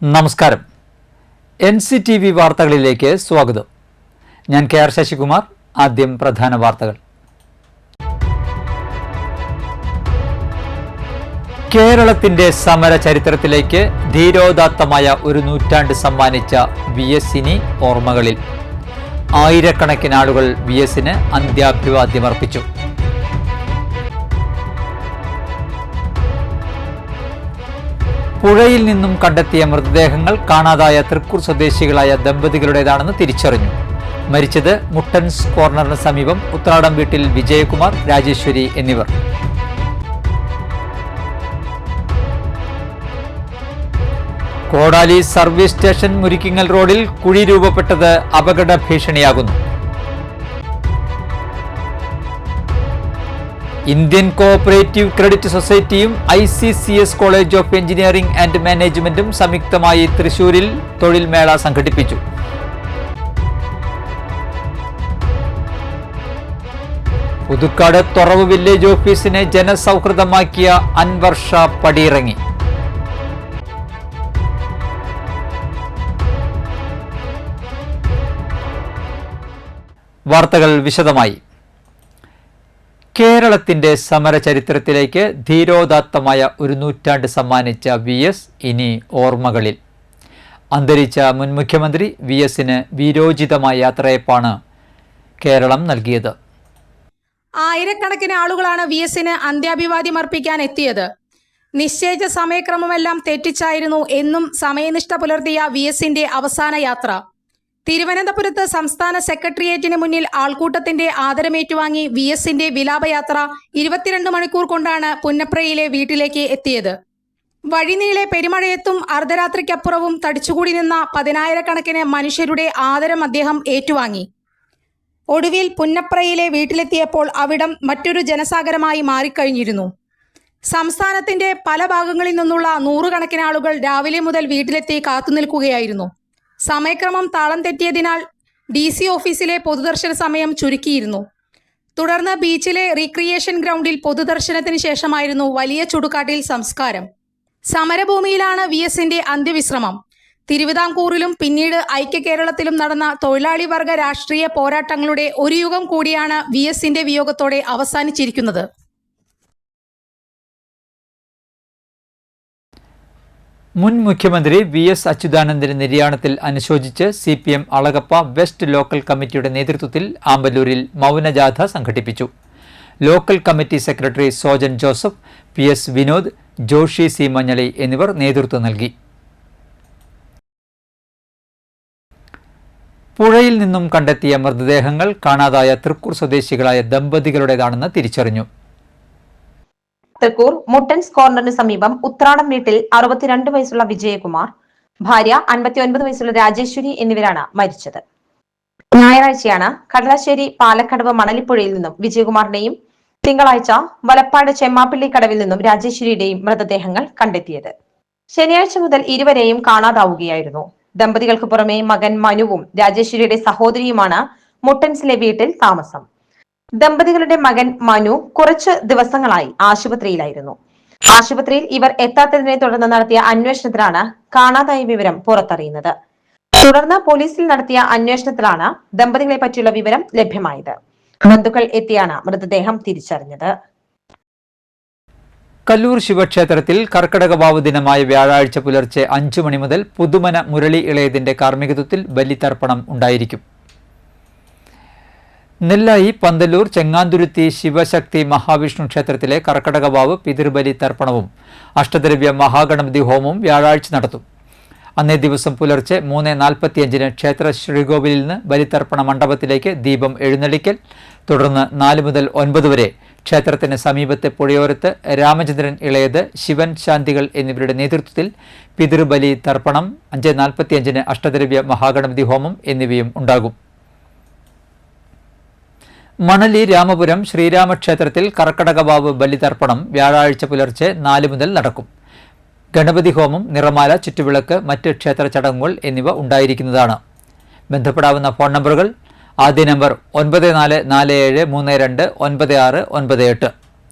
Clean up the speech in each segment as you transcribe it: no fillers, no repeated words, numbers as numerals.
നമസ്കാരം. NCTV വാർത്തകളിലേക്ക് സ്വാഗതം. ഞാൻ KR ശശികുമാർ. ആദ്യം പ്രധാന വാർത്തകൾ. കേരളത്തിന്റെ സമര ചരിത്രത്തിലേക്ക് ധീരോദാത്തമായ ഒരു നൂറ്റാണ്ട് സമ്മാനിച്ച VS ഇനി ഓർമ്മകളിൽ. ആയിരക്കണക്കിന് ആളുകൾ VSന് അന്ത്യാഭിവാദ്യമർപ്പിച്ചു. പുഴയിൽ നിന്നും കണ്ടെത്തിയ മൃതദേഹങ്ങൾ കാണാതായ തൃക്കൂർ സ്വദേശികളായ ദമ്പതികളുടേതാണെന്ന് തിരിച്ചറിഞ്ഞു. മരിച്ചത് മുട്ടൻസ് കോർണറിന് സമീപം ഉത്രാടം വീട്ടിൽ വിജയകുമാർ, രാജേശ്വരി എന്നിവർ. കോടാലി സർവീസ് സ്റ്റേഷൻ മുരിക്കിങ്ങൽ റോഡിൽ കുഴി രൂപപ്പെട്ടത് അപകട ഭീഷണിയാകുന്നു. ഇന്ത്യൻ കോഓപ്പറേറ്റീവ് ക്രെഡിറ്റ് സൊസൈറ്റിയും ICCS college of engineering and മാനേജ്മെന്റും സംയുക്തമായി തൃശൂരിൽ തൊഴിൽ മേള സംഘടിപ്പിച്ചു. പുതുക്കാട് തൊറവ് വില്ലേജ് ഓഫീസിനെ ജനസൗഹൃദമാക്കിയ അൻവർ ഷാ പടിയിറങ്ങി. വാർത്തകൾ വിശദമായി. കേരളത്തിന്റെ സമര ചരിത്രത്തിലേക്ക് ധീരോദാത്തമായ ഒരു നൂറ്റാണ്ട് സമ്മാനിച്ച VS ഇനി ഓർമ്മകളിൽ. അന്തരിച്ച മുൻ മുഖ്യമന്ത്രി VSന് വീരോചിതമായ യാത്രയപ്പാണ് കേരളം നൽകിയത്. ആയിരക്കണക്കിന് ആളുകളാണ് VSന് അന്ത്യാഭിവാദ്യം അർപ്പിക്കാൻ എത്തിയത്. നിശ്ചയിച്ച സമയക്രമമെല്ലാം തെറ്റിച്ചായിരുന്നു എന്നും സമയനിഷ്ഠ പുലർത്തിയ VSന്റെ അവസാന യാത്ര. തിരുവനന്തപുരത്ത് സംസ്ഥാന സെക്രട്ടേറിയറ്റിന് മുന്നിൽ ആൾക്കൂട്ടത്തിന്റെ ആദരമേറ്റുവാങ്ങി VSന്റെ വിലാപയാത്ര 22 മണിക്കൂർ കൊണ്ടാണ് പുന്നപ്രയിലെ വീട്ടിലേക്ക് എത്തിയത്. വഴിനീളെ പെരുമഴയത്തും അർദ്ധരാത്രിക്കപ്പുറവും തടിച്ചുകൂടി നിന്ന 10,000-കണക്കിന് മനുഷ്യരുടെ ആദരം അദ്ദേഹം ഏറ്റുവാങ്ങി. ഒടുവിൽ പുന്നപ്രയിലെ വീട്ടിലെത്തിയപ്പോൾ അവിടം മറ്റൊരു ജനസാഗരമായി മാറിക്കഴിഞ്ഞിരുന്നു. സംസ്ഥാനത്തിന്റെ പല ഭാഗങ്ങളിൽ നിന്നുള്ള നൂറുകണക്കിന് ആളുകൾ രാവിലെ മുതൽ വീട്ടിലെത്തി കാത്തുനിൽക്കുകയായിരുന്നു. സമയക്രമം താളം തെറ്റിയതിനാൽ DC ഓഫീസിലെ പൊതുദർശന സമയം ചുരുക്കിയിരുന്നു. തുടർന്ന് ബീച്ചിലെ റീക്രിയേഷൻ ഗ്രൗണ്ടിൽ പൊതുദർശനത്തിന് ശേഷമായിരുന്നു വലിയ ചുടുകാട്ടിൽ സംസ്കാരം. സമരഭൂമിയിലാണ് VSന്റെ അന്ത്യവിശ്രമം. തിരുവിതാംകൂറിലും പിന്നീട് ഐക്യ കേരളത്തിലും നടന്ന തൊഴിലാളി വർഗ രാഷ്ട്രീയ പോരാട്ടങ്ങളുടെ ഒരു യുഗം കൂടിയാണ് VSന്റെ വിയോഗത്തോടെ അവസാനിച്ചിരിക്കുന്നത്. മുൻ മുഖ്യമന്ത്രി VS അച്യുതാനന്ദന്റെ നിര്യാണത്തിൽ അനുശോചിച്ച് CPM അളഗപ്പ വെസ്റ്റ് ലോക്കൽ കമ്മിറ്റിയുടെ നേതൃത്വത്തിൽ ആമ്പല്ലൂരിൽ മൗനജാഥ സംഘടിപ്പിച്ചു. Local committee secretary Sojan Joseph, PS Vinod, Joshi C Manjali എന്നിവർ നേതൃത്വം നൽകി. പുഴയിൽ നിന്നും കണ്ടെത്തിയ മൃതദേഹങ്ങൾ കാണാതായ തൃക്കൂർ സ്വദേശികളായ ദമ്പതികളുടേതാണെന്ന് തിരിച്ചറിഞ്ഞു. തൃക്കൂർ മുട്ടൻസ് കോർണറിന് സമീപം ഉത്രാടം വീട്ടിൽ 62 വയസ്സുള്ള വിജയകുമാർ, ഭാര്യ 59 വയസ്സുള്ള രാജേശ്വരി എന്നിവരാണ് മരിച്ചത്. ഞായറാഴ്ചയാണ് കടലാശ്ശേരി പാലക്കടവ് മണലിപ്പുഴയിൽ നിന്നും വിജയകുമാറിന്റെയും തിങ്കളാഴ്ച വലപ്പാട് ചെമ്മാപ്പള്ളി കടവിൽ നിന്നും രാജേശ്വരിയുടെയും മൃതദേഹങ്ങൾ കണ്ടെത്തിയത്. ശനിയാഴ്ച മുതൽ ഇരുവരെയും കാണാതാവുകയായിരുന്നു. ദമ്പതികൾക്ക് പുറമെ മകൻ മനുവും രാജേശ്വരിയുടെ സഹോദരിയുമാണ് മുട്ടൻസിലെ വീട്ടിൽ താമസം. ദമ്പതികളുടെ മകൻ മനു കുറച്ച് ദിവസങ്ങളായി ആശുപത്രിയിലായിരുന്നു. ആശുപത്രിയിൽ ഇവർ എത്താത്തതിനെ തുടർന്ന് നടത്തിയ അന്വേഷണത്തിലാണ് കാണാതായ വിവരം പുറത്തറിയുന്നത്. തുടർന്ന് പോലീസിൽ നടത്തിയ അന്വേഷണത്തിലാണ് ദമ്പതികളെ പറ്റിയുള്ള വിവരം ലഭ്യമായത്. ബന്ധുക്കൾ എത്തിയാണ് മൃതദേഹം തിരിച്ചറിഞ്ഞത്. കല്ലൂർ ശിവക്ഷേത്രത്തിൽ കർക്കടകവാവ് ദിനമായ വ്യാഴാഴ്ച പുലർച്ചെ 5 മണി മുതൽ പുതുമന മുരളി ഇളയതിന്റെ കാർമ്മികത്വത്തിൽ ബലിതർപ്പണം ഉണ്ടായിരിക്കും. നെല്ലായി, പന്തല്ലൂർ, ചെങ്ങാന്തുരുത്തി ശിവശക്തി മഹാവിഷ്ണു ക്ഷേത്രത്തിലെ കർക്കടകവാവ് പിതൃബലി തർപ്പണവും അഷ്ടദ്രവ്യ മഹാഗണപതി ഹോമവും വ്യാഴാഴ്ച നടത്തും. അന്നേ ദിവസം പുലർച്ചെ 3:45-ന് ക്ഷേത്ര ശ്രീകോവിലിൽ നിന്ന് ബലിതർപ്പണ മണ്ഡപത്തിലേക്ക് ദീപം എഴുന്നള്ളിക്കൽ, തുടർന്ന് 4 മുതൽ 9 വരെ ക്ഷേത്രത്തിന് സമീപത്തെ പുഴയോരത്ത് രാമചന്ദ്രൻ ഇളയത്, ശിവൻ ശാന്തികൾ എന്നിവരുടെ നേതൃത്വത്തിൽ പിതൃബലി തർപ്പണം, 5:45-ന് അഷ്ടദ്രവ്യ മഹാഗണപതി ഹോമം എന്നിവയും ഉണ്ടാകും. മണലി രാമപുരം ശ്രീരാമക്ഷേത്രത്തിൽ കർക്കടകവാവ് ബലിതർപ്പണം വ്യാഴാഴ്ച പുലർച്ചെ 4 മുതൽ നടക്കും. ഗണപതി ഹോമം, നിറമാല, ചുറ്റുവിളക്ക്, മറ്റ് ക്ഷേത്ര ചടങ്ങുകൾ എന്നിവ ഉണ്ടായിരിക്കുന്നതാണ്. ബന്ധപ്പെടാവുന്ന ഫോൺ നമ്പറുകൾ: ആദ്യ നമ്പർ 9447329698,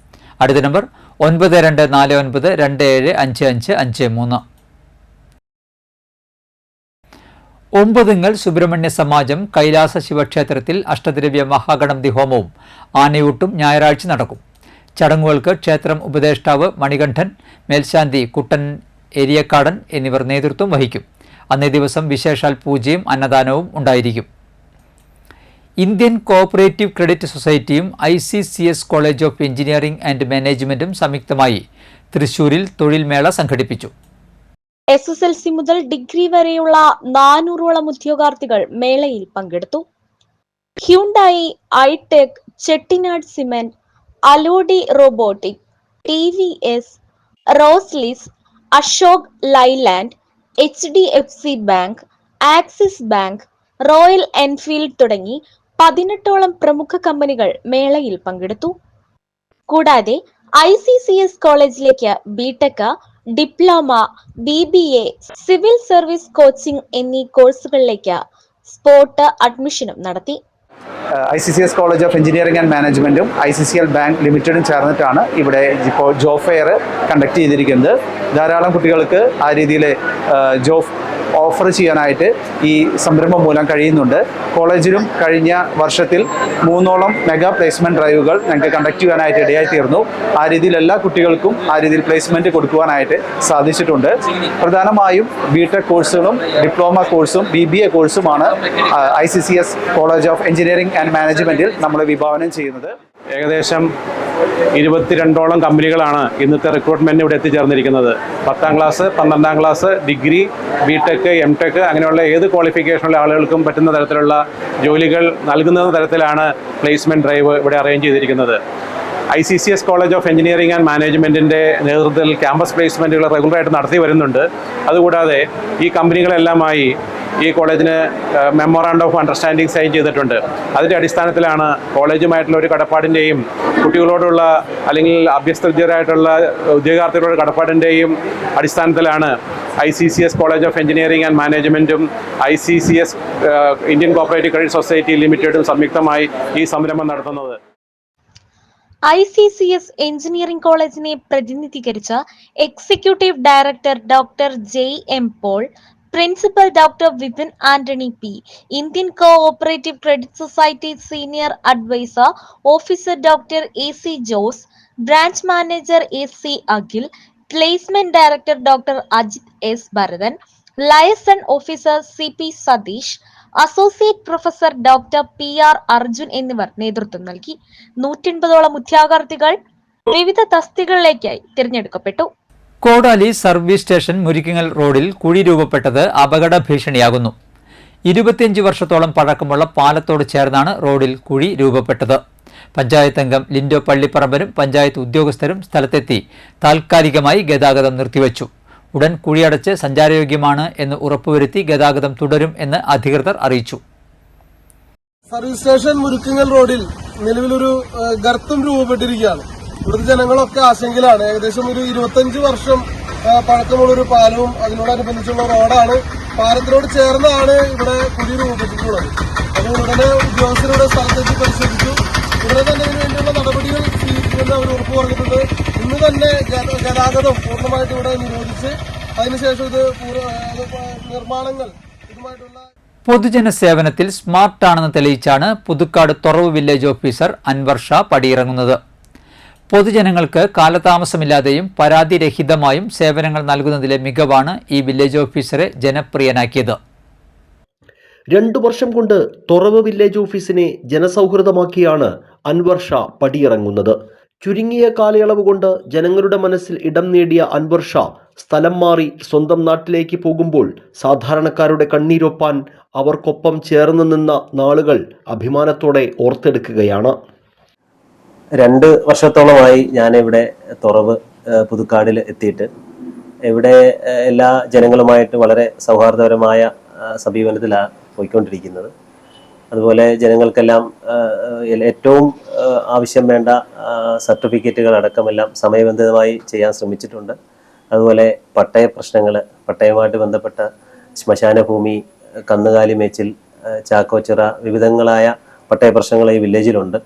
അടുത്ത നമ്പർ 924927555553. ഒമ്പതിങ്ങൽ സുബ്രഹ്മണ്യ സമാജം കൈലാസ ശിവക്ഷേത്രത്തിൽ അഷ്ടദ്രവ്യ മഹാഗണപതി ഹോമവും ആനയൂട്ടും ഞായറാഴ്ച നടക്കും. ചടങ്ങുകൾക്ക് ക്ഷേത്രം ഉപദേഷ്ടാവ് മണികണ്ഠൻ, മേൽശാന്തി കുട്ടൻ ഏരിയക്കാടൻ എന്നിവർ നേതൃത്വം വഹിക്കും. അന്നേ ദിവസം വിശേഷാൽ പൂജയും അന്നദാനവും ഉണ്ടായിരിക്കും. ഇന്ത്യൻ കോഓപ്പറേറ്റീവ് ക്രെഡിറ്റ് സൊസൈറ്റിയും ICCS college of engineering and മാനേജ്മെന്റും സംയുക്തമായി തൃശൂരിൽ തൊഴിൽ മേള സംഘടിപ്പിച്ചു. SSLC മുതൽ ഡിഗ്രി വരെയുള്ള 400ഓളം ഉദ്യോഗാർത്ഥികൾ മേളയിൽ പങ്കെടുത്തു. ഹ്യുണ്ടായി, ഐടെക്, ചെട്ടിനാട് സിമന്റ്, അലോഡി റോബോട്ടിക്, TVS, റോസ്ലിസ്, Ashok Leyland, HDFC bank, Axis bank, royal Enfield തുടങ്ങി 18ഓളം പ്രമുഖ കമ്പനികൾ മേളയിൽ പങ്കെടുത്തു. കൂടാതെ ICCS കോളേജിലേക്ക് BTech, diploma, BBA, civil service coaching എന്നീ കോഴ്സുകളിലേക്ക് സ്പോട്ട് അഡ്മിഷനും നടത്തി. ICCS college of engineering and മാനേജ്മെൻറ്റും ICCL ബാങ്ക് ലിമിറ്റഡും ചേർന്നിട്ടാണ് ഇവിടെ ഇപ്പോൾ ജോബ് ഫെയർ കണ്ടക്ട് ചെയ്തിരിക്കുന്നത്. ധാരാളം കുട്ടികൾക്ക് ആ രീതിയിൽ ജോബ് ഓഫർ ചെയ്യാനായിട്ട് ഈ സംരംഭം മൂലം കഴിയുന്നുണ്ട്. കോളേജിലും കഴിഞ്ഞ വർഷത്തിൽ 3ഓളം മെഗാ പ്ലേസ്മെൻറ്റ് ഡ്രൈവുകൾ ഞങ്ങൾക്ക് കണ്ടക്ട് ചെയ്യാനായിട്ട് ഇടയായിത്തീർന്നു. ആ രീതിയിൽ എല്ലാ കുട്ടികൾക്കും ആ രീതിയിൽ പ്ലേസ്മെൻറ്റ് കൊടുക്കുവാനായിട്ട് സാധിച്ചിട്ടുണ്ട്. പ്രധാനമായും BTech കോഴ്സുകളും ഡിപ്ലോമ കോഴ്സും BBA കോഴ്സുമാണ് ICCS college of engineering and മാനേജ്മെൻറ്റിൽ നമ്മൾ വിഭാവനം ചെയ്യുന്നത്. ഏകദേശം 22ഓളം കമ്പനികളാണ് ഇന്നത്തെ റിക്രൂട്ട്മെൻറ്റിന് ഇവിടെ എത്തിച്ചേർന്നിരിക്കുന്നത്. 10ാം ക്ലാസ്, 12ാം ക്ലാസ്, ഡിഗ്രി, BTech, MTech അങ്ങനെയുള്ള ഏത് ക്വാളിഫിക്കേഷനുള്ള ആളുകൾക്കും പറ്റുന്ന തരത്തിലുള്ള ജോലികൾ നൽകുന്ന തരത്തിലാണ് പ്ലേസ്മെൻറ്റ് ഡ്രൈവ് ഇവിടെ അറേഞ്ച് ചെയ്തിരിക്കുന്നത്. ICCS college of engineering and മാനേജ്മെൻറ്റിൻ്റെ നേതൃത്വത്തിൽ ക്യാമ്പസ് പ്ലേസ്മെൻറ്റുകൾ റെഗുലറായിട്ട് നടത്തി വരുന്നുണ്ട്. അതുകൂടാതെ ഈ കമ്പനികളെല്ലാമായി ഈ കോളേജിന് മെമ്മോറാണ്ടം ഓഫ് അണ്ടർസ്റ്റാൻഡിംഗ് സൈൻ ചെയ്തിട്ടുണ്ട്. അതിൻ്റെ അടിസ്ഥാനത്തിലാണ് കോളേജുമായിട്ടുള്ള ഒരു കടപ്പാടിൻ്റെയും കുട്ടികളോടുള്ള അല്ലെങ്കിൽ അഭ്യസ്തവിദ്യരായിട്ടുള്ള ഉദ്യോഗാർത്ഥികളുടെ കടപ്പാടിൻ്റെയും അടിസ്ഥാനത്തിലാണ് ICCS college of engineering and മാനേജ്മെൻറ്റും ICCS Indian cooperative credit society ലിമിറ്റഡും സംയുക്തമായി ഈ സംരംഭം നടത്തുന്നത്. ICCS എഞ്ചിനീയറിംഗ് കോളേജിനെ പ്രതിനിധീകരിച്ച executive director doctor JM Paul, principal doctor Vipin Antony P, Indian cooperative credit society senior adviser officer doctor AC Jose, branch manager AC Akhil, placement director doctor Ajith S Bharathan, liaison officer CP Satheesh, associate professor doctor PR Arjun എന്നിവർ നേതൃത്വം നൽകി. 180ഓളം ഉദ്യോഗാർത്ഥികൾ വിവിധ തസ്തികകളിലേക്കായി തിരഞ്ഞെടുക്കപ്പെട്ടു. കോടാലി service station മുരിക്കിങ്ങൽ റോഡിൽ കുഴി രൂപപ്പെട്ടത് അപകട ഭീഷണിയാകുന്നു. 25 വർഷത്തോളം പഴക്കമുള്ള പാലത്തോട് ചേർന്നാണ് റോഡിൽ കുഴി രൂപപ്പെട്ടത്. പഞ്ചായത്ത് അംഗം ലിൻഡോ പള്ളിപ്പറമ്പനും പഞ്ചായത്ത് ഉദ്യോഗസ്ഥരും സ്ഥലത്തെത്തി താൽക്കാലികമായി ഗതാഗതം നിർത്തിവച്ചു. ഉടൻ കുഴിയടച്ച് സഞ്ചാരയോഗ്യമാണ് എന്ന് ഉറപ്പുവരുത്തി ഗതാഗതം തുടരും എന്ന് അധികൃതർ അറിയിച്ചു. സർവീസ് സ്റ്റേഷൻ മുരിക്കിങ്ങൽ റോഡിൽ നിലവിലൊരു ഗർത്തം രൂപപ്പെട്ടിരിക്കുകയാണ്. ഇവിടുത്തെ ജനങ്ങളൊക്കെ ആശങ്കയിലാണ്. ഏകദേശം ഒരു 25 വർഷം പഴക്കമുള്ളൊരു പാലവും അതിനോടനുബന്ധിച്ചുള്ള റോഡാണ്. പാലത്തിനോട് ചേർന്നാണ് ഇവിടെ കുഴി രൂപപ്പെട്ടിട്ടുള്ളത്. അപ്പോൾ ഉടനെ ഉദ്യോഗസ്ഥരുടെ സ്ഥലത്തേക്ക് പരിശോധിച്ചു. ഉടനെ തന്നെ ഇതിനു വേണ്ടിയുള്ള നടപടികൾ സ്വീകരിക്കുമെന്ന് അവർ ഉറപ്പ് പറഞ്ഞിട്ടുണ്ട്. ഇന്ന് തന്നെ ഗതാഗതം പൂർണ്ണമായിട്ട് ഇവിടെ നിരോധിച്ച് അതിനുശേഷം ഇത് നിർമ്മാണങ്ങൾ ഇതുമായിട്ടുള്ള പൊതുജന സേവനത്തിൽ സ്മാർട്ടാണെന്ന് തെളിയിച്ചാണ് പുതുക്കാട് തൊറവ് വില്ലേജ് ഓഫീസർ അൻവർ ഷാ പടിയിറങ്ങുന്നത്. പൊതുജനങ്ങൾക്ക് കാലതാമസമില്ലാതെയും പരാതിരഹിതമായും സേവനങ്ങൾ നൽകുന്നതിലെ മികവാണ് ഈ വില്ലേജ് ഓഫീസറെ ജനപ്രിയനാക്കിയത്. 2 വർഷം കൊണ്ട് തൊറവ് വില്ലേജ് ഓഫീസിനെ ജനസൗഹൃദമാക്കിയാണ് അൻവർ ഷാ പടിയിറങ്ങുന്നത്. ചുരുങ്ങിയ കാലയളവ് കൊണ്ട് ജനങ്ങളുടെ മനസ്സിൽ ഇടം നേടിയ അൻവർ ഷാ സ്ഥലം മാറി സ്വന്തം നാട്ടിലേക്ക് പോകുമ്പോൾ സാധാരണക്കാരുടെ കണ്ണീരൊപ്പാൻ അവർക്കൊപ്പം ചേർന്ന് നിന്ന നാളുകൾ അഭിമാനത്തോടെ ഓർത്തെടുക്കുകയാണ്. 2 വർഷത്തോളമായി ഞാനിവിടെ തുറവ് പുതുക്കാടിൽ എത്തിയിട്ട് ഇവിടെ എല്ലാ ജനങ്ങളുമായിട്ട് വളരെ സൗഹാർദ്ദപരമായ സമീപനത്തിലാണ് പോയിക്കൊണ്ടിരിക്കുന്നത്. അതുപോലെ ജനങ്ങൾക്കെല്ലാം ഏറ്റവും ആവശ്യം വേണ്ട സർട്ടിഫിക്കറ്റുകൾ അടക്കമെല്ലാം സമയബന്ധിതമായി ചെയ്യാൻ ശ്രമിച്ചിട്ടുണ്ട്. അതുപോലെ പട്ടയ പ്രശ്നങ്ങൾ, പട്ടയവുമായിട്ട് ബന്ധപ്പെട്ട ശ്മശാന ഭൂമി, കന്നുകാലി മേച്ചിൽ, ചാക്കോച്ചിറ, വിവിധങ്ങളായ പട്ടയ പ്രശ്നങ്ങൾ ഈ വില്ലേജിലുണ്ട്.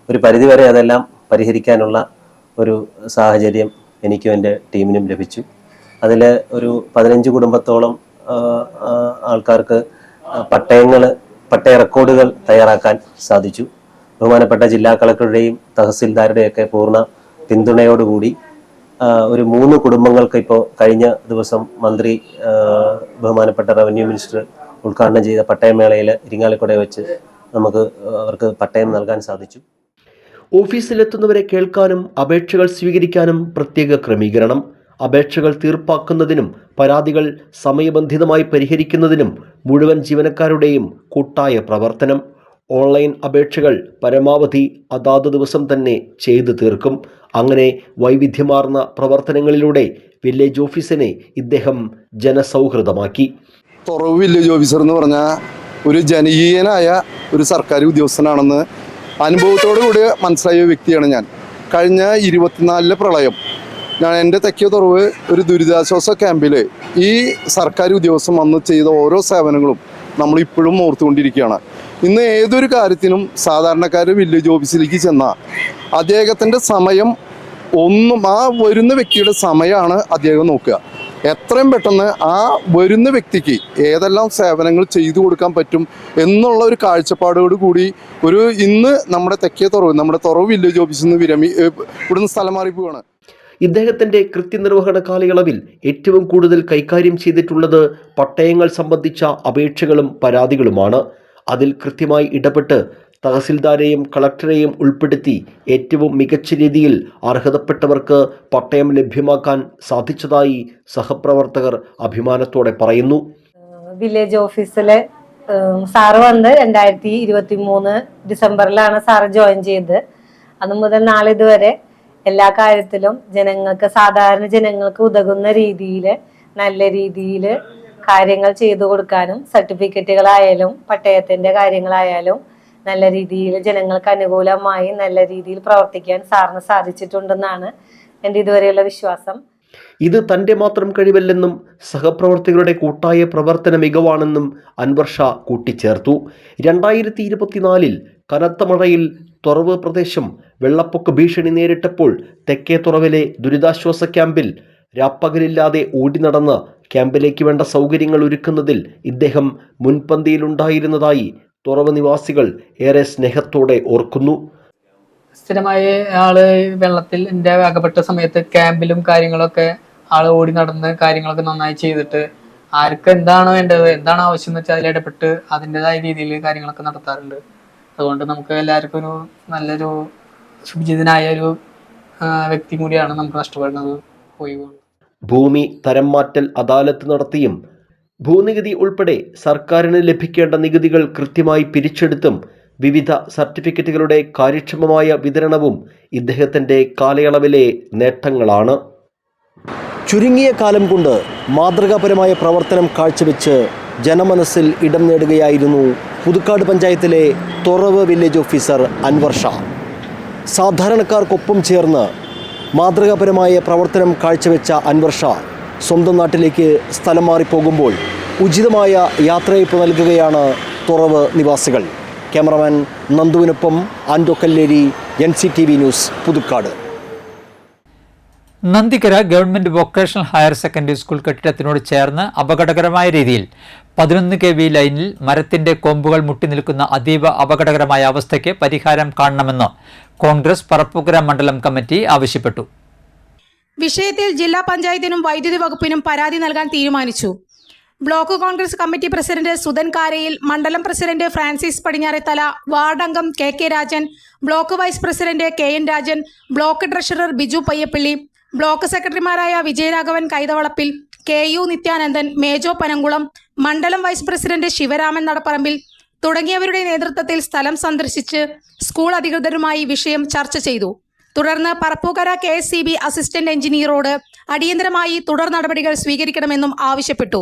ഒരു പരിധിവരെ അതെല്ലാം പരിഹരിക്കാനുള്ള ഒരു സാഹചര്യം എനിക്കും എൻ്റെ ടീമിനും ലഭിച്ചു. അതിൽ ഒരു 15 കുടുംബത്തോളം ആൾക്കാർക്ക് പട്ടയ റെക്കോർഡുകൾ തയ്യാറാക്കാൻ സാധിച്ചു. ബഹുമാനപ്പെട്ട ജില്ലാ കളക്ടറുടെയും തഹസിൽദാരുടെയൊക്കെ പൂർണ്ണ പിന്തുണയോടുകൂടി ഒരു 3 കുടുംബങ്ങൾക്ക് ഇപ്പോൾ കഴിഞ്ഞ ദിവസം മന്ത്രി ബഹുമാനപ്പെട്ട റവന്യൂ മിനിസ്റ്റർ ഉദ്ഘാടനം ചെയ്ത പട്ടയമേളയിൽ ഇരിങ്ങാലക്കുട വെച്ച് നമുക്ക് അവർക്ക് പട്ടയം നൽകാൻ സാധിച്ചു. ഓഫീസിലെത്തുന്നവരെ കേൾക്കാനും അപേക്ഷകൾ സ്വീകരിക്കാനും പ്രത്യേക ക്രമീകരണം, അപേക്ഷകൾ തീർപ്പാക്കുന്നതിനും പരാതികൾ സമയബന്ധിതമായി പരിഹരിക്കുന്നതിനും മുഴുവൻ ജീവനക്കാരുടെയും കൂട്ടായ പ്രവർത്തനം. ഓൺലൈൻ അപേക്ഷകൾ പരമാവധി അതാത് ദിവസം തന്നെ ചെയ്തു തീർക്കും. അങ്ങനെ വൈവിധ്യമാർന്ന പ്രവർത്തനങ്ങളിലൂടെ വില്ലേജ് ഓഫീസിനെ ഇദ്ദേഹം ജനസൗഹൃദമാക്കി. തുറവ് വില്ലേജ് ഓഫീസർ എന്ന് പറഞ്ഞാൽ ഒരു ജനകീയനായ ഒരു സർക്കാർ ഉദ്യോഗസ്ഥനാണെന്ന് അനുഭവത്തോടു കൂടി മനസ്സിലായ വ്യക്തിയാണ് ഞാൻ. കഴിഞ്ഞ 24 പ്രളയം എൻ്റെ തെക്കേ തുറവ് ഒരു ദുരിതാശ്വാസ ക്യാമ്പിൽ ഈ സർക്കാർ ഉദ്യോഗസ്ഥൻ വന്ന് ചെയ്ത ഓരോ സേവനങ്ങളും നമ്മളിപ്പോഴും ഓർത്തുകൊണ്ടിരിക്കുകയാണ്. ഇന്ന് ഏതൊരു കാര്യത്തിനും സാധാരണക്കാർ വില്ലേജ് ഓഫീസിലേക്ക് ചെന്നാൽ അദ്ദേഹത്തിൻ്റെ സമയം ആ വരുന്ന വ്യക്തിയുടെ സമയമാണ് അദ്ദേഹം നോക്കുക. എത്രയും പെട്ടെന്ന് ആ വരുന്ന വ്യക്തിക്ക് ഏതെല്ലാം സേവനങ്ങൾ ചെയ്തു കൊടുക്കാൻ പറ്റും എന്നുള്ള ഒരു കാഴ്ചപ്പാടോട് കൂടി ഇന്ന് നമ്മുടെ തെക്കേ തുറവ്, നമ്മുടെ തുറവ് വില്ലേജ് ഓഫീസിൽ നിന്ന് ഇവിടുന്ന് സ്ഥലം മാറി പോവുകയാണ്. ഇദ്ദേഹത്തിന്റെ കൃത്യനിർവഹണ കാലയളവിൽ ഏറ്റവും കൂടുതൽ കൈകാര്യം ചെയ്തിട്ടുള്ളത് പട്ടയങ്ങൾ സംബന്ധിച്ച അപേക്ഷകളും പരാതികളുമാണ്. അതിൽ കൃത്യമായി ഇടപെട്ട് തഹസിൽദാരെയും കളക്ടറെയും ഉൾപ്പെടുത്തി ഏറ്റവും മികച്ച രീതിയിൽ അർഹതപ്പെട്ടവർക്ക് പട്ടയം ലഭ്യമാക്കാൻ സാധിച്ചതായി സഹപ്രവർത്തകർ അഭിമാനത്തോടെ പറയുന്നു. വില്ലേജ് ഓഫീസിലെ സാറ് വന്ന് 2023 ഡിസംബറിലാണ് സാറ് ജോയിൻ ചെയ്തത്. അന്നു മുതൽ നാളിതുവരെ എല്ലാ കാര്യത്തിലും സാധാരണ ജനങ്ങൾക്ക് ഉതകുന്ന രീതിയിൽ നല്ല രീതിയിൽ കാര്യങ്ങൾ ചെയ്തു കൊടുക്കാനും സർട്ടിഫിക്കറ്റുകളായാലും പട്ടയത്തിന്റെ കാര്യങ്ങളായാലും നല്ല രീതിയിൽ ജനങ്ങൾക്ക് അനുകൂലമായി നല്ല രീതിയിൽ പ്രവർത്തിക്കാൻ സാറിന് സാധിച്ചിട്ടുണ്ടെന്നാണ് എൻ്റെ ഇതുവരെയുള്ള വിശ്വാസം. ഇത് തൻ്റെ മാത്രം കഴിവല്ലെന്നും സഹപ്രവർത്തകരുടെ കൂട്ടായ പ്രവർത്തന മികവാണെന്നും അൻവർ ഷാ കൂട്ടിച്ചേർത്തു. 2024 കനത്ത മഴയിൽ തുറവ് പ്രദേശം വെള്ളപ്പൊക്ക ഭീഷണി നേരിട്ടപ്പോൾ തെക്കേ തുറവിലെ ദുരിതാശ്വാസ ക്യാമ്പിൽ രാപ്പകലില്ലാതെ ഓടി നടന്ന് ക്യാമ്പിലേക്ക് വേണ്ട സൗകര്യങ്ങൾ ഒരുക്കുന്നതിൽ ഇദ്ദേഹം മുൻപന്തിയിലുണ്ടായിരുന്നതായി തുറവ് നിവാസികൾ ഏറെ സ്നേഹത്തോടെ ഓർക്കുന്നു. സ്ഥിരമായി ആള് വെള്ളത്തിൽ എൻ്റെ അകപ്പെട്ട സമയത്ത് ക്യാമ്പിലും കാര്യങ്ങളൊക്കെ ആള് ഓടി നടന്ന് കാര്യങ്ങളൊക്കെ നന്നായി ചെയ്തിട്ട് ആർക്ക് എന്താണോ വേണ്ടത്, എന്താണ് ആവശ്യം എന്ന് വെച്ചാൽ അതിലിടപെട്ട് അതിൻ്റെതായ രീതിയിൽ കാര്യങ്ങളൊക്കെ നടത്താറുണ്ട്. അതുകൊണ്ട് നമുക്ക് എല്ലാവർക്കും ഒരു നല്ലൊരു സുഭിജിതനായ ഒരു വ്യക്തി കൂടിയാണ് നമുക്ക് നഷ്ടപ്പെടുന്നത്. ഭൂമി തരം മാറ്റൽ അദാലത്ത് നടത്തിയും ഭൂനികുതി ഉൾപ്പെടെ സർക്കാരിന് ലഭിക്കേണ്ട നികുതികൾ കൃത്യമായി പിരിച്ചെടുത്തും വിവിധ സർട്ടിഫിക്കറ്റുകളുടെ കാര്യക്ഷമമായ വിതരണവും ഇദ്ദേഹത്തിൻ്റെ കാലയളവിലെ നേട്ടങ്ങളാണ്. ചുരുങ്ങിയ കാലം കൊണ്ട് മാതൃകാപരമായ പ്രവർത്തനം കാഴ്ചവെച്ച് ജനമനസ്സിൽ ഇടം നേടുകയായിരുന്നു പുതുക്കാട് പഞ്ചായത്തിലെ തുറവ് വില്ലേജ് ഓഫീസർ അൻവർ ഷാ. സാധാരണക്കാർക്കൊപ്പം ചേർന്ന് മാതൃകാപരമായ പ്രവർത്തനം കാഴ്ചവെച്ച അൻവർ ഷാ സ്വന്തം നാട്ടിലേക്ക് സ്ഥലം മാറിപ്പോകുമ്പോൾ ഉചിതമായ യാത്രയയപ്പ് നൽകുകയാണ് തുറവ് നിവാസികൾ. ക്യാമറമാൻ നന്ദുവിനൊപ്പം Ando Kalleri, NCTV news, Puthukkad. Nandikkara government vocational higher secondary school കെട്ടിടത്തിനോട് ചേർന്ന് അപകടകരമായ രീതിയിൽ 11 kV ലൈനിൽ മരത്തിന്റെ കൊമ്പുകൾ മുട്ടിനിൽക്കുന്ന അതീവ അപകടകരമായ അവസ്ഥയ്ക്ക് പരിഹാരം കാണണമെന്ന് കോൺഗ്രസ് പറപ്പൂക്കര മണ്ഡലം കമ്മിറ്റി ആവശ്യപ്പെട്ടു. വിഷയത്തിൽ ജില്ലാ പഞ്ചായത്തിനും വൈദ്യുതി വകുപ്പിനും പരാതി നൽകാൻ തീരുമാനിച്ചു. Block Congress committee president Sudhan Karayil, മണ്ഡലം പ്രസിഡന്റ് ഫ്രാൻസിസ് പടിഞ്ഞാറേത്തല, വാർഡ് അംഗം KK Rajan, block vice president KN Rajan, block treasurer Biju Payyappilly, block സെക്രട്ടറിമാരായ വിജയരാഘവൻ കൈതവളപ്പിൽ, KU നിത്യാനന്ദൻ, മേജോ പനങ്കുളം, മണ്ഡലം വൈസ് പ്രസിഡന്റ് ശിവരാമൻ നടപ്പറമ്പിൽ തുടങ്ങിയവരുടെ നേതൃത്വത്തിൽ സ്ഥലം സന്ദർശിച്ച് സ്കൂൾ അധികൃതരുമായി വിഷയം ചർച്ച ചെയ്തു. തുടർന്ന് പറപ്പൂക്കര KSCB അസിസ്റ്റന്റ് എഞ്ചിനീയറോട് അടിയന്തരമായി തുടർ നടപടികൾ സ്വീകരിക്കണമെന്നും ആവശ്യപ്പെട്ടു.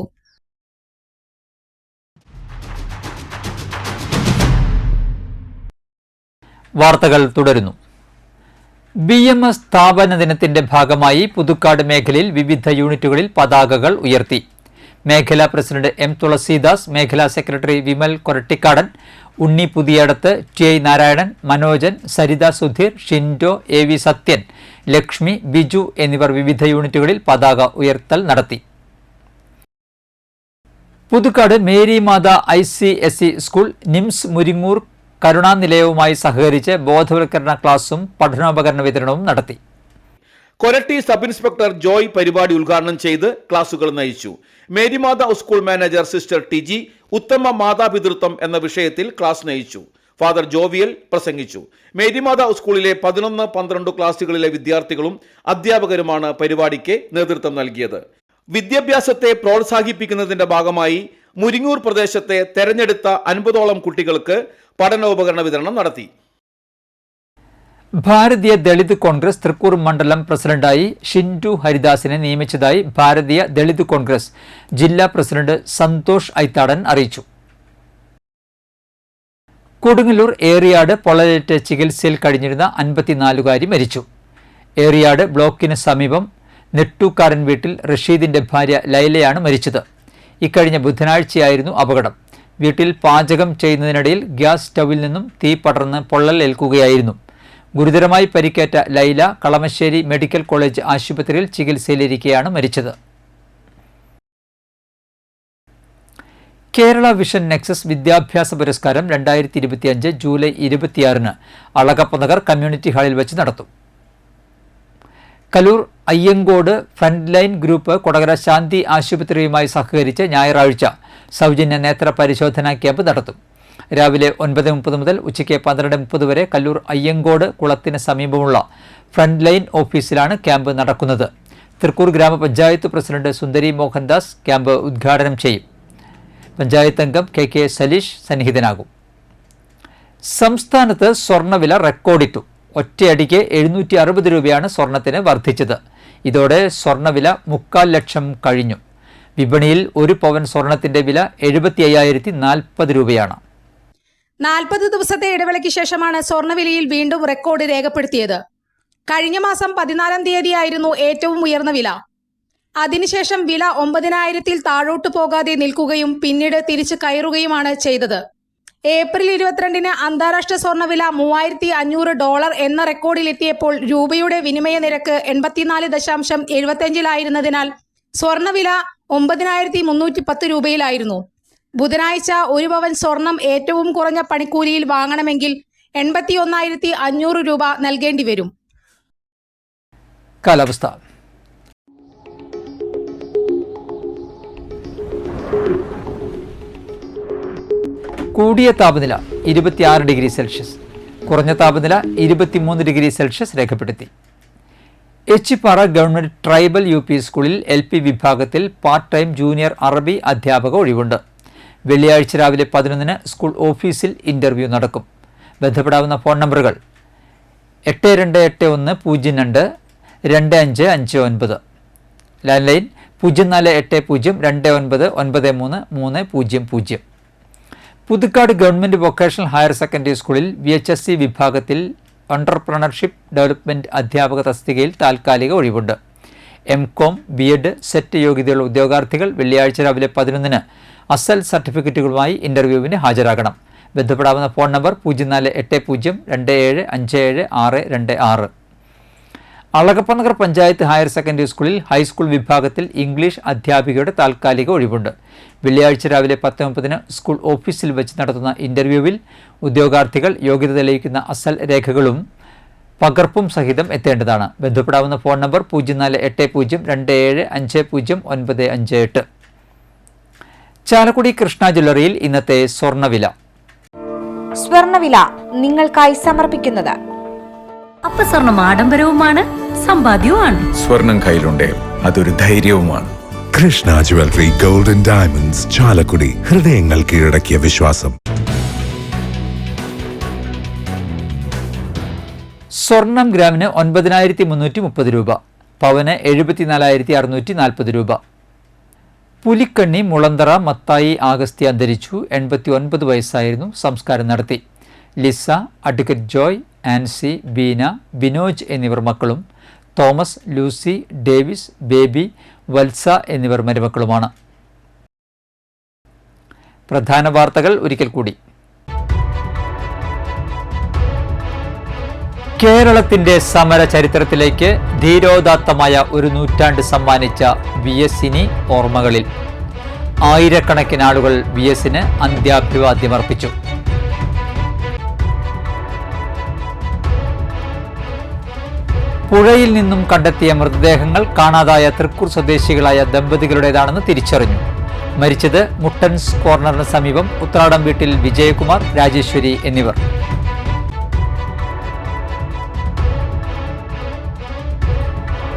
വാർത്തകൾ തുടരുന്നു. BMS സ്ഥാപന ദിനത്തിന്റെ ഭാഗമായി പുതുക്കാട് മേഖലയിൽ വിവിധ യൂണിറ്റുകളിൽ പതാകകൾ ഉയർത്തി. മേഖലാ പ്രസിഡന്റ് M തുളസീദാസ്, മേഖലാ സെക്രട്ടറി വിമൽ കൊരട്ടിക്കാടൻ, ഉണ്ണി പുതിയടത്ത്, TI നാരായണൻ, മനോജൻ, സരിത സുധീർ, ഷിൻഡോ, AV സത്യൻ, ലക്ഷ്മി, ബിജു എന്നിവർ വിവിധ യൂണിറ്റുകളിൽ പതാക ഉയർത്തൽ നടത്തി. പുതുക്കാട് മേരി മാത ICSE സ്കൂൾ നിംസ് മുരിങ്ങൂർ കരുണാനിലയവുമായി സഹകരിച്ച് ബോധവൽക്കരണ ക്ലാസും പഠനോപകരണ വിതരണവും നടത്തി. കൊരട്ടി സബ് ഇൻസ്പെക്ടർ ജോയ് പരിപാടി ഉദ്ഘാടനം ചെയ്ത് ക്ലാസുകൾ നയിച്ചു. Marymatha school manager sister TG ഉത്തമ മാതാപിതൃത്വം എന്ന വിഷയത്തിൽ ക്ലാസ് നയിച്ചു. ഫാദർ ജോവിയൽ പ്രസംഗിച്ചു. മേരിമാത സ്കൂളിലെ 11-12 ക്ലാസുകളിലെ വിദ്യാർത്ഥികളും അധ്യാപകരുമാണ് പരിപാടിക്ക് നേതൃത്വം നൽകിയത്. വിദ്യാഭ്യാസത്തെ പ്രോത്സാഹിപ്പിക്കുന്നതിന്റെ ഭാഗമായി മുരിങ്ങൂർ പ്രദേശത്തെ തെരഞ്ഞെടുത്ത 50ഓളം കുട്ടികൾക്ക് പഠനോപകരണ വിതരണം നടത്തി. ഭാരതീയ ദളിത് കോൺഗ്രസ് തൃക്കൂർ മണ്ഡലം പ്രസിഡന്റായി ഷിൻഡു ഹരിദാസിനെ നിയമിച്ചതായി ഭാരതീയ ദളിത് കോൺഗ്രസ് ജില്ലാ പ്രസിഡന്റ് സന്തോഷ് ഐത്താടൻ അറിയിച്ചു. കൊടുങ്ങല്ലൂർ ഏറിയാട് പൊള്ളലേറ്റ് ചികിത്സയിൽ കഴിഞ്ഞിരുന്ന 54കാരി മരിച്ചു. ഏറിയാട് ബ്ലോക്കിന് സമീപം നെട്ടൂക്കാരൻ വീട്ടിൽ റഷീദിന്റെ ഭാര്യ ലൈലയാണ് മരിച്ചത്. ഇക്കഴിഞ്ഞ ബുധനാഴ്ചയായിരുന്നു അപകടം. വീട്ടിൽ പാചകം ചെയ്യുന്നതിനിടയിൽ ഗ്യാസ് സ്റ്റൗവിൽ നിന്നും തീ പടർന്ന് പൊള്ളലേൽക്കുകയായിരുന്നു. ഗുരുതരമായി പരിക്കേറ്റ ലൈല കളമശ്ശേരി മെഡിക്കൽ കോളേജ് ആശുപത്രിയിൽ ചികിത്സയിലിരിക്കെയാണ് മരിച്ചത്. കേരള വിഷൻ നെക്സസ് വിദ്യാഭ്യാസ പുരസ്കാരം 2025 ജൂലൈ 26 അളകപ്പനഗർ കമ്മ്യൂണിറ്റി ഹാളിൽ വെച്ച് നടത്തും. Kalur Ayyankode front line group Kodakara Shanthi ആശുപത്രിയുമായി സഹകരിച്ച് ഞായറാഴ്ച സൗജന്യ നേത്ര പരിശോധനാ ക്യാമ്പ് നടത്തും. രാവിലെ 9:30 മുതൽ ഉച്ചയ്ക്ക് 12:30 വരെ കല്ലൂർ അയ്യങ്കോട് കുളത്തിന് സമീപമുള്ള ഫ്രണ്ട് ലൈൻ ഓഫീസിലാണ് ക്യാമ്പ് നടക്കുന്നത്. തൃക്കൂർ ഗ്രാമപഞ്ചായത്ത് പ്രസിഡന്റ് സുന്ദരി മോഹൻദാസ് ക്യാമ്പ് ഉദ്ഘാടനം ചെയ്യും. പഞ്ചായത്ത് അംഗം KK സലീഷ് സന്നിഹിതനാകും. സംസ്ഥാനത്ത് സ്വർണ്ണവില റെക്കോർഡിട്ടു. ഒറ്റയടിക്ക് 760 രൂപയാണ് സ്വർണത്തിന് വർദ്ധിച്ചത്. ഇതോടെ സ്വർണ്ണവില 3.25 ലക്ഷം കഴിഞ്ഞു. വിപണിയിൽ 1 പവൻ സ്വർണത്തിന്റെ വില 75,040 രൂപയാണ്. 40 ദിവസത്തെ ഇടവേളയ്ക്ക് ശേഷമാണ് സ്വർണ്ണവിലയിൽ വീണ്ടും റെക്കോർഡ് രേഖപ്പെടുത്തിയത്. കഴിഞ്ഞ മാസം 14-ാം തീയതിയായിരുന്നു ഏറ്റവും ഉയർന്ന വില. അതിനുശേഷം വില 9,000-ൽ താഴോട്ട് പോകാതെ നിൽക്കുകയും പിന്നീട് തിരിച്ചു കയറുകയുമാണ് ചെയ്തത്. ഏപ്രിൽ 22-ന് അന്താരാഷ്ട്ര സ്വർണ്ണവില $3,500 എന്ന റെക്കോർഡിലെത്തിയപ്പോൾ രൂപയുടെ വിനിമയ നിരക്ക് 84.75-ലായിരുന്നതിനാൽ സ്വർണ്ണവില 9,310 രൂപയിലായിരുന്നു. ബുധനാഴ്ച 1 പവൻ സ്വർണം ഏറ്റവും കുറഞ്ഞ പണിക്കൂലിയിൽ വാങ്ങണമെങ്കിൽ 81,500 രൂപ നൽകേണ്ടി വരും. കാലാവസ്ഥ. കൂടിയ താപനില 26 ഡിഗ്രി സെൽഷ്യസ്, കുറഞ്ഞ താപനില 23 ഡിഗ്രി സെൽഷ്യസ് രേഖപ്പെടുത്തി. എച്ചിപ്പാറ ഗവൺമെന്റ് ട്രൈബൽ UP സ്കൂളിൽ LP വിഭാഗത്തിൽ പാർട്ട് ടൈം ജൂനിയർ അറബി അധ്യാപക ഒഴിവുണ്ട്. വെള്ളിയാഴ്ച രാവിലെ 11-ന് സ്കൂൾ ഓഫീസിൽ ഇന്റർവ്യൂ നടക്കും. ബന്ധപ്പെടാവുന്ന ഫോൺ നമ്പറുകൾ 8281022559, land line 0480299330. Puthukkad government vocational higher secondary സ്കൂളിൽ VHSC വിഭാഗത്തിൽ എന്റർപ്രണർഷിപ്പ് ഡെവലപ്മെന്റ് അധ്യാപക തസ്തികയിൽ താൽക്കാലിക ഒഴിവുണ്ട്. MCOM B.Ed സെറ്റ് യോഗ്യതയുള്ള ഉദ്യോഗാർത്ഥികൾ വെള്ളിയാഴ്ച രാവിലെ 11-ന് അസൽ സർട്ടിഫിക്കറ്റുകളുമായി ഇന്റർവ്യൂവിന് ഹാജരാകണം. ബന്ധപ്പെടാവുന്ന phone number 048027575626. Alagappanagar panchayat higher secondary സ്കൂളിൽ ഹൈസ്കൂൾ വിഭാഗത്തിൽ ഇംഗ്ലീഷ് അധ്യാപികയുടെ താൽക്കാലിക ഒഴിവുണ്ട്. വെള്ളിയാഴ്ച രാവിലെ 10:30-ന് സ്കൂൾ ഓഫീസിൽ വെച്ച് നടത്തുന്ന ഇന്റർവ്യൂവിൽ ഉദ്യോഗാർത്ഥികൾ യോഗ്യത തെളിയിക്കുന്ന അസൽ രേഖകളും പകർപ്പും സഹിതം എത്തേണ്ടതാണ്. ബന്ധപ്പെടാവുന്ന ഫോൺ നമ്പർ 048027509558. ചാലക്കുടി കൃഷ്ണ ജ്വല്ലറിയിൽ ഇന്നത്തെ സ്വർണ്ണവില. സ്വർണ്ണവില നിങ്ങൾക്കായി സമർപ്പിക്കുന്നത് അപ്പസ്വർണം ആഡംബരവുമാണ്, സമ്പാദ്യവുമാണ്. സ്വർണം കയ്യിലുണ്ടേ അതൊരു ധൈര്യവുമാണ്. Krishna jewellery golden diamonds, Chalakudy. ഹൃദയങ്ങൾ കീഴടക്കിയ വിശ്വാസം. സ്വർണം ഗ്രാമിന് 9,330 രൂപ, പവന് 74,640 രൂപ. പുലിക്കണ്ണി മുളന്തറ മത്തായി ആഗസ്തി അന്തരിച്ചു. 89 വയസ്സായിരുന്നു. സംസ്കാരം നടത്തി. ലിസ, അഡ്വക്കേറ്റ് ജോയ്, ആൻസി, ബീന, ബിനോജ് എന്നിവർ മക്കളും തോമസ്, ലൂസി, ഡേവിസ്, ബേബി, വത്സ എന്നിവർ മരുമക്കളുമാണ്. പ്രധാന വാർത്തകൾ ഒരിക്കൽ കൂടി. കേരളത്തിന്റെ സമര ചരിത്രത്തിലേക്ക് ധീരോദാത്തമായ ഒരു നൂറ്റാണ്ട് സമ്മാനിച്ച VSനി ഓർമ്മകളിൽ ആയിരക്കണക്കിന് ആളുകൾ VSന് അന്ത്യാഭിവാദ്യമർപ്പിച്ചു. പുഴയിൽ നിന്നും കണ്ടെത്തിയ മൃതദേഹങ്ങൾ കാണാതായ തൃക്കൂർ സ്വദേശികളായ ദമ്പതികളുടേതാണെന്ന് തിരിച്ചറിഞ്ഞു. മരിച്ചത് മുട്ടൻസ് കോർണറിന് സമീപം ഉത്രാടം വീട്ടിൽ വിജയകുമാർ, രാജേശ്വരി എന്നിവർ.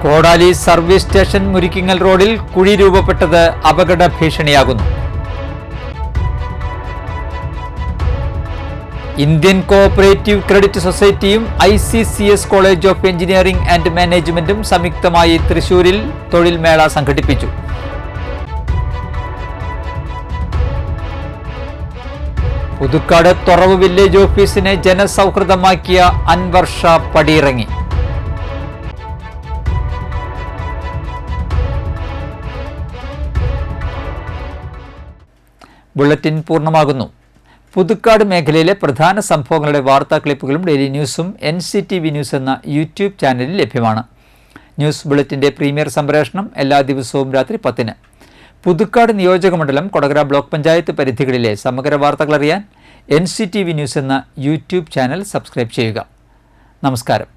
കോടാലി സർവീസ് സ്റ്റേഷൻ മുരിക്കിങ്ങൽ റോഡിൽ കുഴി രൂപപ്പെട്ടത് അപകട ഭീഷണിയാകുന്നു. ഇന്ത്യൻ കോഓപ്പറേറ്റീവ് ക്രെഡിറ്റ് സൊസൈറ്റിയും ICCS college of engineering and മാനേജ്മെന്റും സംയുക്തമായി തൃശൂരിൽ തൊഴിൽ മേള സംഘടിപ്പിച്ചു. പുതുക്കാട് തൊറവ് വില്ലേജ് ഓഫീസിനെ ജനസൗഹൃദമാക്കിയ അൻവർ ഷാ പടിയിറങ്ങി. ബുള്ളറ്റിൻ പൂർണ്ണമാകുന്നു. പുതുക്കാട് മേഖലയിലെ പ്രധാന സംഭവങ്ങളുടെ വാർത്താ ക്ലിപ്പുകളും ഡെയിലി ന്യൂസും NCTV ന്യൂസ് എന്ന യൂട്യൂബ് ചാനലിൽ ലഭ്യമാണ്. ന്യൂസ് ബുള്ളറ്റിൻ്റെ പ്രീമിയർ സംപ്രേഷണം എല്ലാ ദിവസവും രാത്രി 10-ന്. പുതുക്കാട് നിയോജകമണ്ഡലം, കൊടകര ബ്ലോക്ക് പഞ്ചായത്ത് പരിധികളിലെ സമഗ്ര വാർത്തകൾ അറിയാൻ NCTV ന്യൂസ് എന്ന യൂട്യൂബ് ചാനൽ സബ്സ്ക്രൈബ് ചെയ്യുക. നമസ്കാരം.